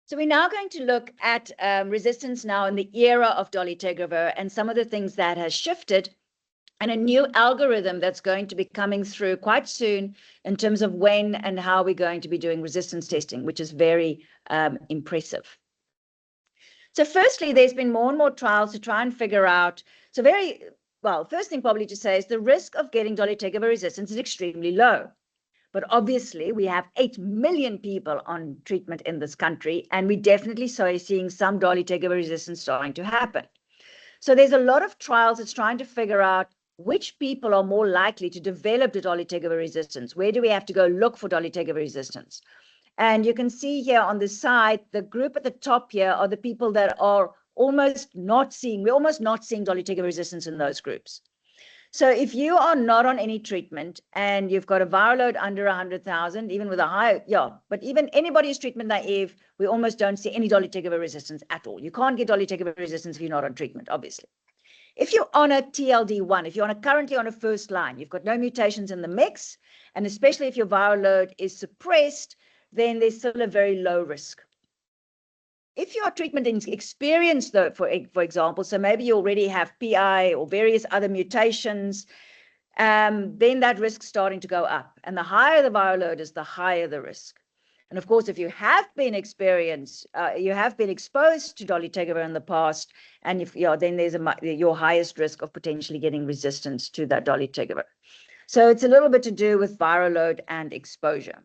So we're now going to look at resistance now in the era of dolutegravir and some of the things that has shifted, and a new algorithm that's going to be coming through quite soon in terms of when and how we're going to be doing resistance testing, which is very impressive. So firstly, there's been more and more trials to try and figure out, first thing probably to say is the risk of getting dolutegravir resistance is extremely low. But obviously, we have 8 million people on treatment in this country, and we definitely seeing some dolutegravir resistance starting to happen. So there's a lot of trials that's trying to figure out which people are more likely to develop the dolutegravir resistance. Where do we have to go look for dolutegravir resistance? And you can see here on the side, the group at the top here are the people that are we're almost not seeing dolutegravir resistance in those groups. So if you are not on any treatment and you've got a viral load under 100,000, even with a high, but even anybody who's treatment naive, we almost don't see any dolutegravir resistance at all. You can't get dolutegravir resistance if you're not on treatment, obviously. If you're on a TLD1, if you're currently on a first line, you've got no mutations in the mix, and especially if your viral load is suppressed, then there's still a very low risk. If you are treatment experienced, though, for example, so maybe you already have PI or various other mutations, then that risk is starting to go up. And the higher the viral load is, the higher the risk. And of course, if you have been exposed to dolutegravir in the past, and then there's your highest risk of potentially getting resistance to that dolutegravir. So it's a little bit to do with viral load and exposure.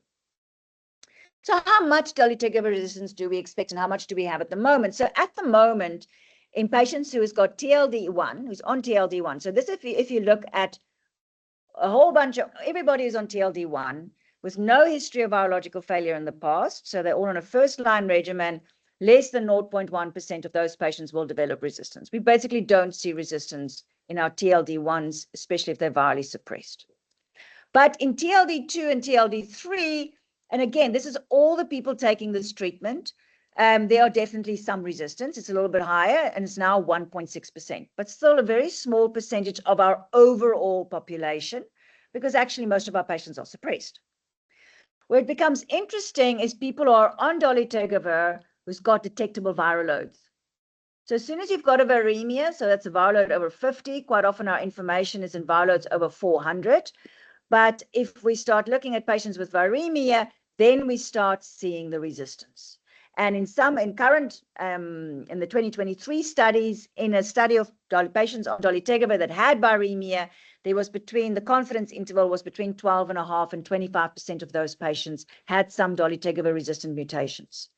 So how much dolutegravir resistance do we expect, and how much do we have at the moment? So at the moment, in patients who has got TLD1, who's on TLD1, so this, if you look at a whole bunch of everybody who's on TLD1 with no history of virological failure in the past, so they're all on a first-line regimen, less than 0.1% of those patients will develop resistance. We basically don't see resistance in our TLD1s, especially if they're virally suppressed. But in TLD2 and TLD3, and again, this is all the people taking this treatment, there are definitely some resistance. It's a little bit higher, and it's now 1.6%, but still a very small percentage of our overall population, because actually most of our patients are suppressed. Where it becomes interesting is people who are on dolutegravir who's got detectable viral loads. So as soon as you've got a viremia, so that's a viral load over 50, quite often our information is in viral loads over 400. But if we start looking at patients with viremia, then we start seeing the resistance. And in the 2023 studies, in a study of patients on dolutegravir that had viremia, the confidence interval was between 12.5% and 25% of those patients had some dolutegravir resistant mutations.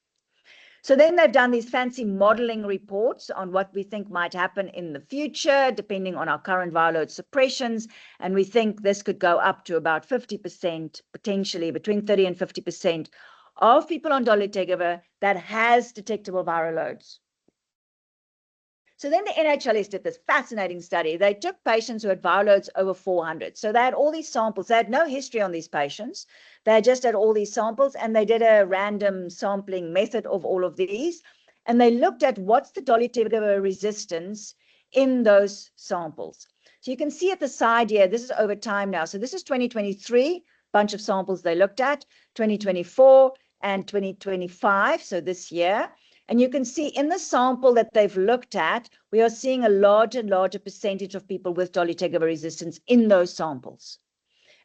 So then they've done these fancy modeling reports on what we think might happen in the future, depending on our current viral load suppressions. And we think this could go up to about 50%, potentially between 30 and 50% of people on dolutegravir that has detectable viral loads. So then the NHLS did this fascinating study. They took patients who had viral loads over 400. So they had all these samples. They had no history on these patients. They just had all these samples, and they did a random sampling method of all of these. And they looked at what's the dolutegravir resistance in those samples. So you can see at the side here, this is over time now. So this is 2023, bunch of samples they looked at, 2024 and 2025, so this year. And you can see in the sample that they've looked at, we are seeing a larger and larger percentage of people with dolutegravir resistance in those samples.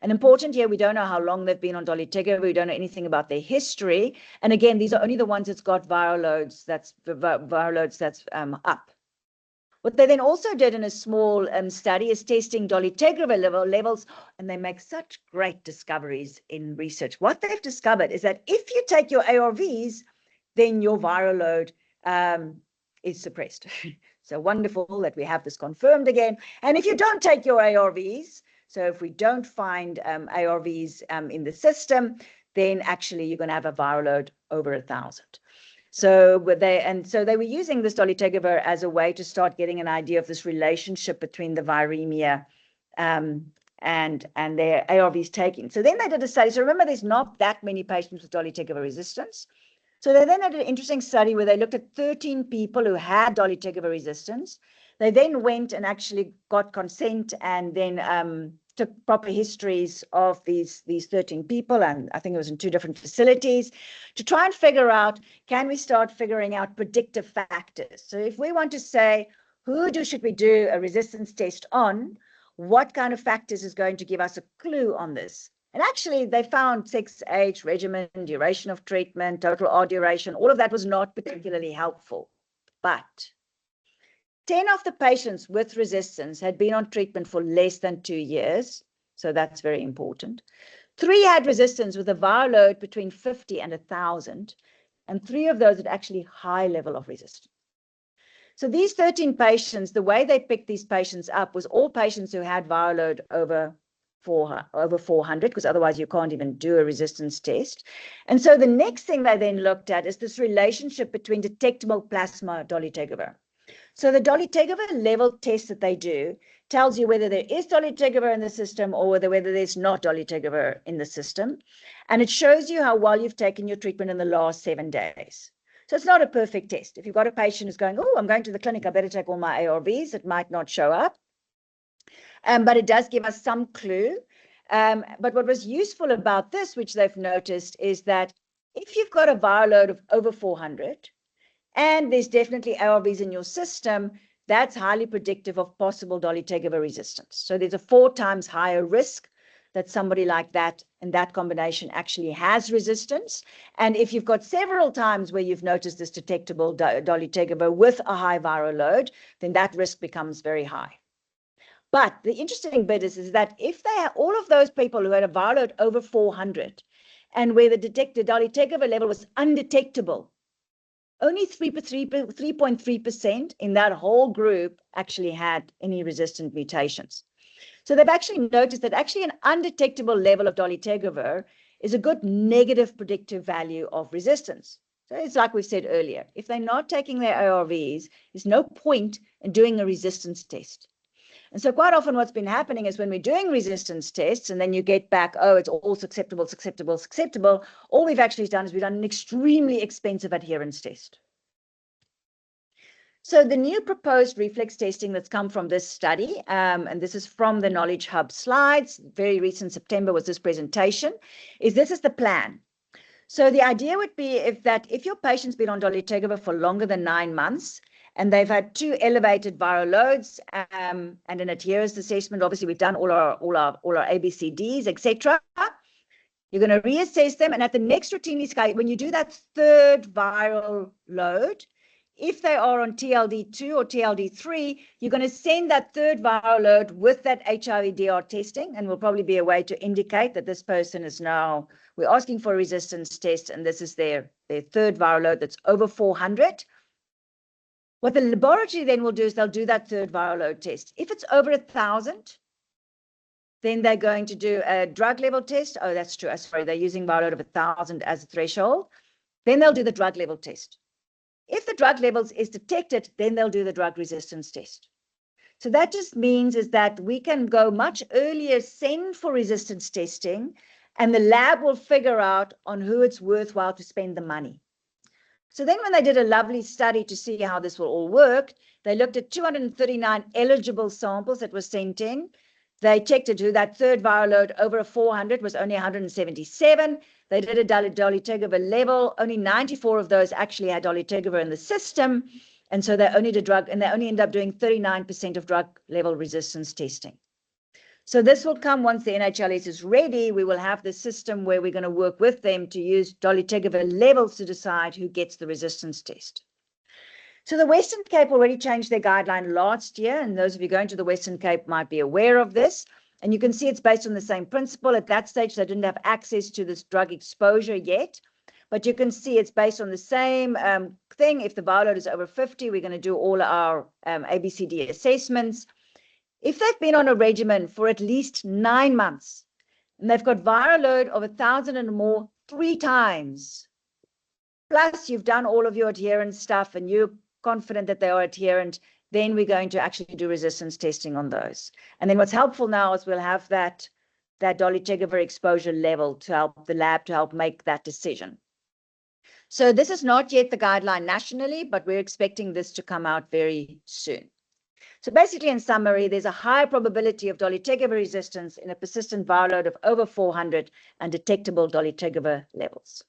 And important here, we don't know how long they've been on dolutegravir. We don't know anything about their history. And again, these are only the ones that's got viral loads that's up. What they then also did in a small study is testing dolutegravir levels, and they make such great discoveries in research. What they've discovered is that if you take your ARVs, then your viral load is suppressed. So wonderful that we have this confirmed again. And if you don't take your ARVs, so if we don't find ARVs in the system, then actually you're going to have a viral load over 1,000. So they were using this dolutegravir as a way to start getting an idea of this relationship between the viremia and their ARVs taking. So then they did a study. So remember, there's not that many patients with dolutegravir resistance. So they then had an interesting study where they looked at 13 people who had dolutegravir resistance. They then went and actually got consent and then took proper histories of these 13 people, and I think it was in 2 different facilities, to try and figure out, can we start figuring out predictive factors? So if we want to say, should we do a resistance test on, what kind of factors is going to give us a clue on this? And actually, they found sex, age, regimen, duration of treatment, total R duration, all of that was not particularly helpful. But 10 of the patients with resistance had been on treatment for less than 2 years, so that's very important. 3 had resistance with a viral load between 50 and 1,000, and 3 of those had actually high level of resistance. So these 13 patients, the way they picked these patients up was all patients who had viral load over 400, because otherwise you can't even do a resistance test. And so the next thing they then looked at is this relationship between detectable plasma dolutegravir. So the dolutegravir level test that they do tells you whether there is dolutegravir in the system or whether there's not dolutegravir in the system. And it shows you how well you've taken your treatment in the last 7 days. So it's not a perfect test. If you've got a patient who's going, oh, I'm going to the clinic, I better take all my ARVs, it might not show up. But it does give us some clue. But what was useful about this, which they've noticed, is that if you've got a viral load of over 400, and there's definitely ARVs in your system, that's highly predictive of possible dolutegravir resistance. So there's a 4 times higher risk that somebody like that in that combination actually has resistance. And if you've got several times where you've noticed this detectable dolutegravir with a high viral load, then that risk becomes very high. But the interesting bit is that if they have all of those people who had a viral load over 400 and where the detected dolutegravir level was undetectable, only 3.3% in that whole group actually had any resistant mutations. So they've actually noticed that actually an undetectable level of dolutegravir is a good negative predictive value of resistance. So it's like we said earlier, if they're not taking their ARVs, there's no point in doing a resistance test. And so quite often what's been happening is when we're doing resistance tests and then you get back, oh, it's all susceptible, all we've actually done is we've done an extremely expensive adherence test. So the new proposed reflex testing that's come from this study, and this is from the Knowledgehub slides, very recent September was this presentation, this is the plan. So the idea would be if your patient's been on dolutegravir for longer than 9 months, and they've had 2 elevated viral loads and an adherence assessment. Obviously, we've done all our ABCDs, etc. You're going to reassess them, and at the next routine scale, when you do that 3rd viral load, if they are on TLD2 or TLD3, you're going to send that 3rd viral load with that HIV-DR testing, and will probably be a way to indicate that this person is now, we're asking for a resistance test, and this is their 3rd viral load that's over 400. What the laboratory then will do is they'll do that 3rd viral load test. If it's over 1,000, then they're going to do a drug level test. Oh, that's true. Sorry, they're using viral load of 1,000 as a threshold. Then they'll do the drug level test. If the drug levels is detected, then they'll do the drug resistance test. So that just means is that we can go much earlier, send for resistance testing, and the lab will figure out on who it's worthwhile to spend the money. So then when they did a lovely study to see how this will all work, they looked at 239 eligible samples that were sent in. They checked it who that 3rd viral load over 400 was only 177. They did a dolutegravir level. Only 94 of those actually had dolutegravir in the system. And so they only did and they only ended up doing 39% of drug level resistance testing. So this will come once the NHLS is ready. We will have the system where we're going to work with them to use dolutegravir levels to decide who gets the resistance test. So the Western Cape already changed their guideline last year, and those of you going to the Western Cape might be aware of this. And you can see it's based on the same principle. At that stage, they didn't have access to this drug exposure yet, but you can see it's based on the same thing. If the viral load is over 50, we're going to do all our ABCD assessments. If they've been on a regimen for at least 9 months, and they've got viral load of 1,000 and more 3 times, plus you've done all of your adherence stuff and you're confident that they are adherent, then we're going to actually do resistance testing on those. And then what's helpful now is we'll have that dolutegravir exposure level to help the lab to help make that decision. So this is not yet the guideline nationally, but we're expecting this to come out very soon. So basically, in summary, there's a high probability of dolutegravir resistance in a persistent viral load of over 400 and detectable dolutegravir levels.